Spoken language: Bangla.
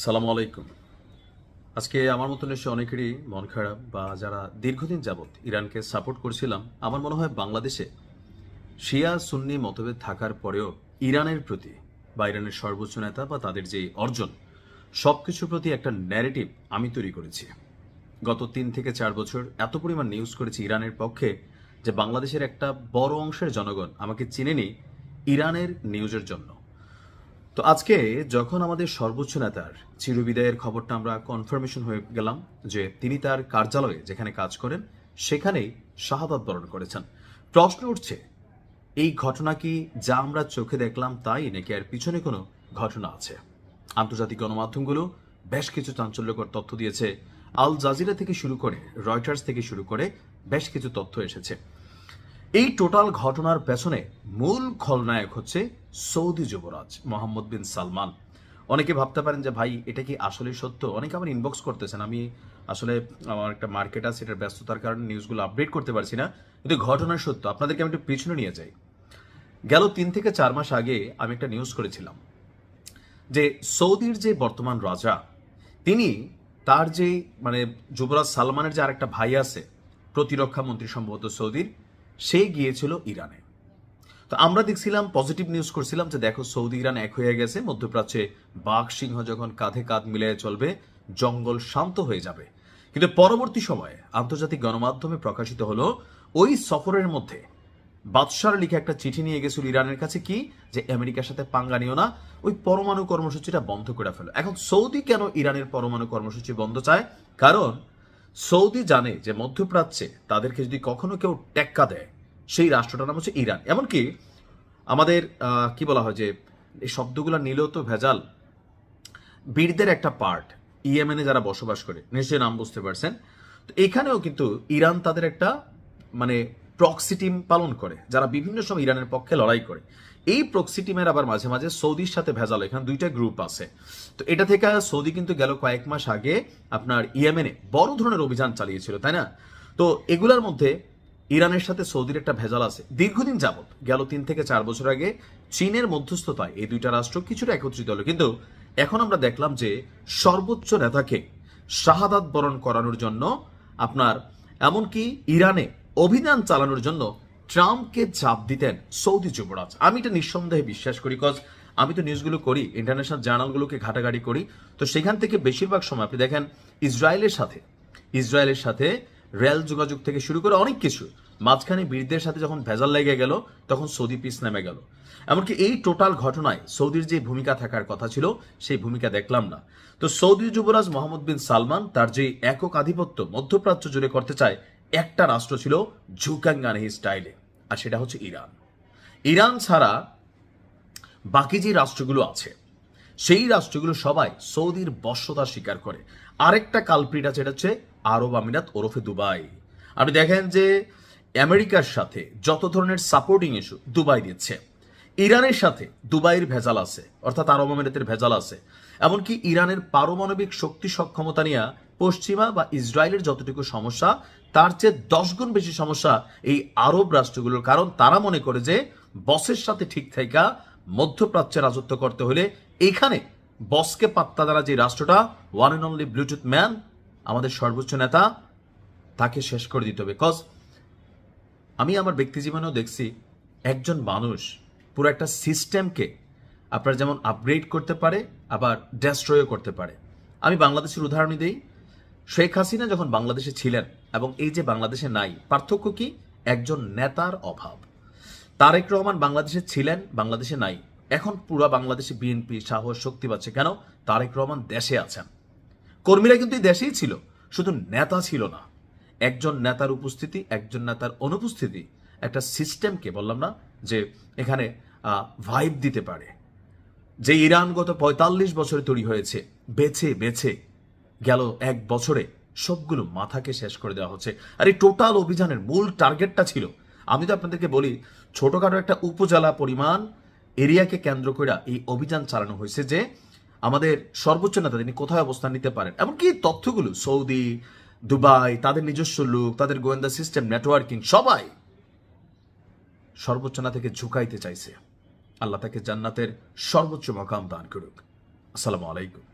সালামু আলাইকুম। আজকে আমার মতো নিশ্চয়ই অনেকেরই মন খারাপ বা যারা দীর্ঘদিন যাবৎ ইরানকে সাপোর্ট করছিলাম, আমার মনে হয় বাংলাদেশে শিয়া সুন্নি মতভেদ থাকার পরেও ইরানের প্রতি বা ইরানের সর্বোচ্চ নেতা বা তাদের যে অর্জন সবকিছুর প্রতি একটা ন্যারেটিভ আমি তৈরি করেছি। গত 3 থেকে 4 বছর এত পরিমাণ নিউজ করেছি ইরানের পক্ষে যে বাংলাদেশের একটা বড় অংশের জনগণ আমাকে চিনেনি ইরানের নিউজের জন্য। তো আজকে যখন আমাদের সর্বোচ্চ নেতার চিরবিদায়ের খবরটা আমরা কনফার্মেশন হয়ে গেলাম যে তিনি তার কার্যালয়ে যেখানে কাজ করেন সেখানেই শাহাদাত বরণ করেছেন, প্রশ্ন উঠছে এই ঘটনা কি যা আমরা চোখে দেখলাম তাই নাকি এর পিছনে কোনো ঘটনা আছে? আন্তর্জাতিক গণমাধ্যমগুলো বেশ কিছু চাঞ্চল্যকর তথ্য দিয়েছে। আল জাজিরা থেকে শুরু করে রয়টার্স থেকে শুরু করে বেশ কিছু তথ্য এসেছে। এই টোটাল ঘটনার পেছনে মূল খলনায়ক হচ্ছে সৌদি যুবরাজ মোহাম্মদ বিন সালমান। অনেকে ভাবতে পারেন যে ভাই এটা কি আসলে সত্য? অনেকে আমার ইনবক্স করতেছেন, আমি আসলে আমার একটা মার্কেট আছে, এটার ব্যস্ততার কারণে নিউজগুলো আপডেট করতে পারছি না, কিন্তু ঘটনা সত্য। আপনাদেরকে আমি একটু পিছনে নিয়ে যাই। গেল 3 থেকে 4 মাস আগে আমি একটা নিউজ করেছিলাম যে সৌদির যে বর্তমান রাজা তিনি তার যে যুবরাজ সালমানের যে আরেকটা ভাই আছে প্রতিরক্ষা মন্ত্রী সম্ভবত সৌদির, সে গিয়েছিল ইরানে। তো আমরা দেখছিলাম, পজিটিভ নিউজ করছিলাম যে দেখো সৌদি ইরান এক হয়ে গেছে, মধ্যপ্রাচ্যে বাঘ সিংহ যখন কাঁধে কাঁধ মিলিয়ে চলবে জঙ্গল শান্ত হয়ে যাবে। কিন্তু পরবর্তী সময়ে আন্তর্জাতিক গণমাধ্যমে প্রকাশিত হলো ওই সফরের মধ্যে বাদশার লিখে একটা চিঠি নিয়ে গেছিল ইরানের কাছে কি যে আমেরিকার সাথে পাঙ্গা নিও না, ওই পরমাণু কর্মসূচিটা বন্ধ করে ফেলো। এখন সৌদি কেন ইরানের পরমাণু কর্মসূচি বন্ধ চায়? কারণ সৌদি জানে যে মধ্যপ্রাচ্যে তাদেরকে যদি কখনো কেউ টেক্কা দেয় সেই রাষ্ট্রটার নাম হচ্ছে ইরান। এমনকি আমাদের কি বলা হয় যে এই শব্দগুলো নিলেও তো ভেজাল, বীরদের একটা পার্ট ইয়েমেনে যারা বসবাস করে, নিশ্চয়ই নাম বুঝতে পারছেন। তো এখানেও কিন্তু ইরান তাদের একটা প্রক্সি টিম পালন করে যারা বিভিন্ন সময় ইরানের পক্ষে লড়াই করে। এই প্রক্সি টিমের আবার মাঝে মাঝে সৌদির সাথে ভেজাল, এখানে দুইটা গ্রুপ আছে। তো এটা থেকে সৌদি কিন্তু গেল কয়েক মাস আগে আপনার ইয়েমেনে বড় ধরনের অভিযান চালিয়েছিল, তাই না? তো এগুলোর মধ্যে ইরানের সাথে সৌদির একটা ভেজাল আছে দীর্ঘদিন যাবত। গেল 3 থেকে 4 বছর আগে চীনের মধ্যস্থতায় এই দুইটা রাষ্ট্র কিছুটা একত্রিত হলো, কিন্তু এখন আমরা দেখলাম যে সর্বোচ্চ নেতাকে শাহাদাত বরণ করানোর জন্য আপনার এমনকি ইরানে অভিযান চালানোর জন্য ট্রাম্পকে চাপ দিতেন সৌদি যুবরাজ। আমি এটা নিঃসন্দেহে বিশ্বাস করি, কজ আমি তো নিউজগুলো করি, ইন্টারন্যাশনাল জার্নালগুলোকে ঘাটাঘাটি করি। তো সেখান থেকে বেশিরভাগ সময় আপনি দেখেন ইসরায়েলের সাথে রেল যোগাযোগ থেকে শুরু করে অনেক কিছু, মাঝখানে বীরদের সাথে যখন ভেজাল লেগে গেল তখন সৌদি পিস নেমে গেল। এমনকি এই টোটাল ঘটনায় সৌদির যে ভূমিকা থাকার কথা ছিল সেই ভূমিকা দেখলাম না। তো সৌদি যুবরাজ মোহাম্মদ বিন সালমান তার যে একক আধিপত্য মধ্যপ্রাচ্য জুড়ে করতে চায়, একটা রাষ্ট্র ছিল ঝুকাঙ্গানি স্টাইলে, আর সেটা হচ্ছে ইরান। ইরান ছাড়া বাকি যে রাষ্ট্রগুলো আছে সেই রাষ্ট্রগুলো সবাই সৌদির বশ্যতা স্বীকার করে। আরেকটা কালপ্রিট আছে, এটা হচ্ছে আরব আমিরাত ওরফে দুবাই। আপনি দেখেন যে আমেরিকার সাথে যত ধরনের সাপোর্টিং ইস্যু দুবাই দিচ্ছে, ইরানের সাথে দুবাইয়ের ভেজাল আছে, অর্থাৎ আরব আমিরাতের ভেজাল আছে। এমনকি ইরানের পারমাণবিক শক্তি সক্ষমতা নিয়ে পশ্চিমা বা ইসরায়েলের যতটুকু সমস্যা তার চেয়ে 10 গুণ বেশি সমস্যা এই আরব রাষ্ট্রগুলোর। কারণ তারা মনে করে যে বসের সাথে ঠিক থাকা মধ্যপ্রাচ্যে রাজত্ব করতে হলে এইখানে বসকে পাত্তা দ্বারা যে রাষ্ট্রটা one and only bluetooth man আমাদের সর্বোচ্চ নেতা, তাকে শেষ করে দিতে হবে। কজ আমি আমার ব্যক্তি জীবনেও দেখছি একজন মানুষ পুরো একটা সিস্টেমকে আপনার যেমন আপগ্রেড করতে পারে আবার ডেস্ট্রয়ও করতে পারে। আমি বাংলাদেশের উদাহরণই দিই। শেখ হাসিনা যখন বাংলাদেশে ছিলেন এবং এই যে বাংলাদেশে নাই, পার্থক্য কি? একজন নেতার অভাব। তারেক রহমান বাংলাদেশে ছিলেন, বাংলাদেশে নাই। এখন পুরো বাংলাদেশে বিএনপি সাহস শক্তি পাচ্ছে কেন? তারেক রহমান দেশে আছেন। কর্মীরা কিন্তু এই দেশেই ছিল, শুধু নেতা ছিল না। একজন নেতার উপস্থিতি, একজন নেতার অনুপস্থিতি একটা সিস্টেমকে, বললাম না যে এখানে ভাইব দিতে পারে। যে ইরান গত 45 বছরে তৈরি হয়েছে, বেছে বেছে গেল 1 বছরে সবগুলো মাথাকে শেষ করে দেওয়া হচ্ছে। আর এই টোটাল অভিযানের মূল টার্গেটটা ছিল, আমি তো আপনাদেরকে বলি, ছোটখাটো একটা উপজেলা পরিমাণ এরিয়াকে কেন্দ্র করে এই অভিযান চালানো হয়েছে যে আমাদের সর্বোচ্চ নেতা তিনি কোথায় অবস্থান নিতে পারেন। এমনকি তথ্যগুলো সৌদি, দুবাই, তাদের নিজস্ব লোক, তাদের গোয়েন্দা সিস্টেম, নেটওয়ার্কিং, সবাই সর্বোচ্চ না থেকে ঝুঁকাইতে চাইছে। আল্লাহ তাকে জান্নাতের সর্বোচ্চ মাকাম দান করুক। আসসালামু আলাইকুম।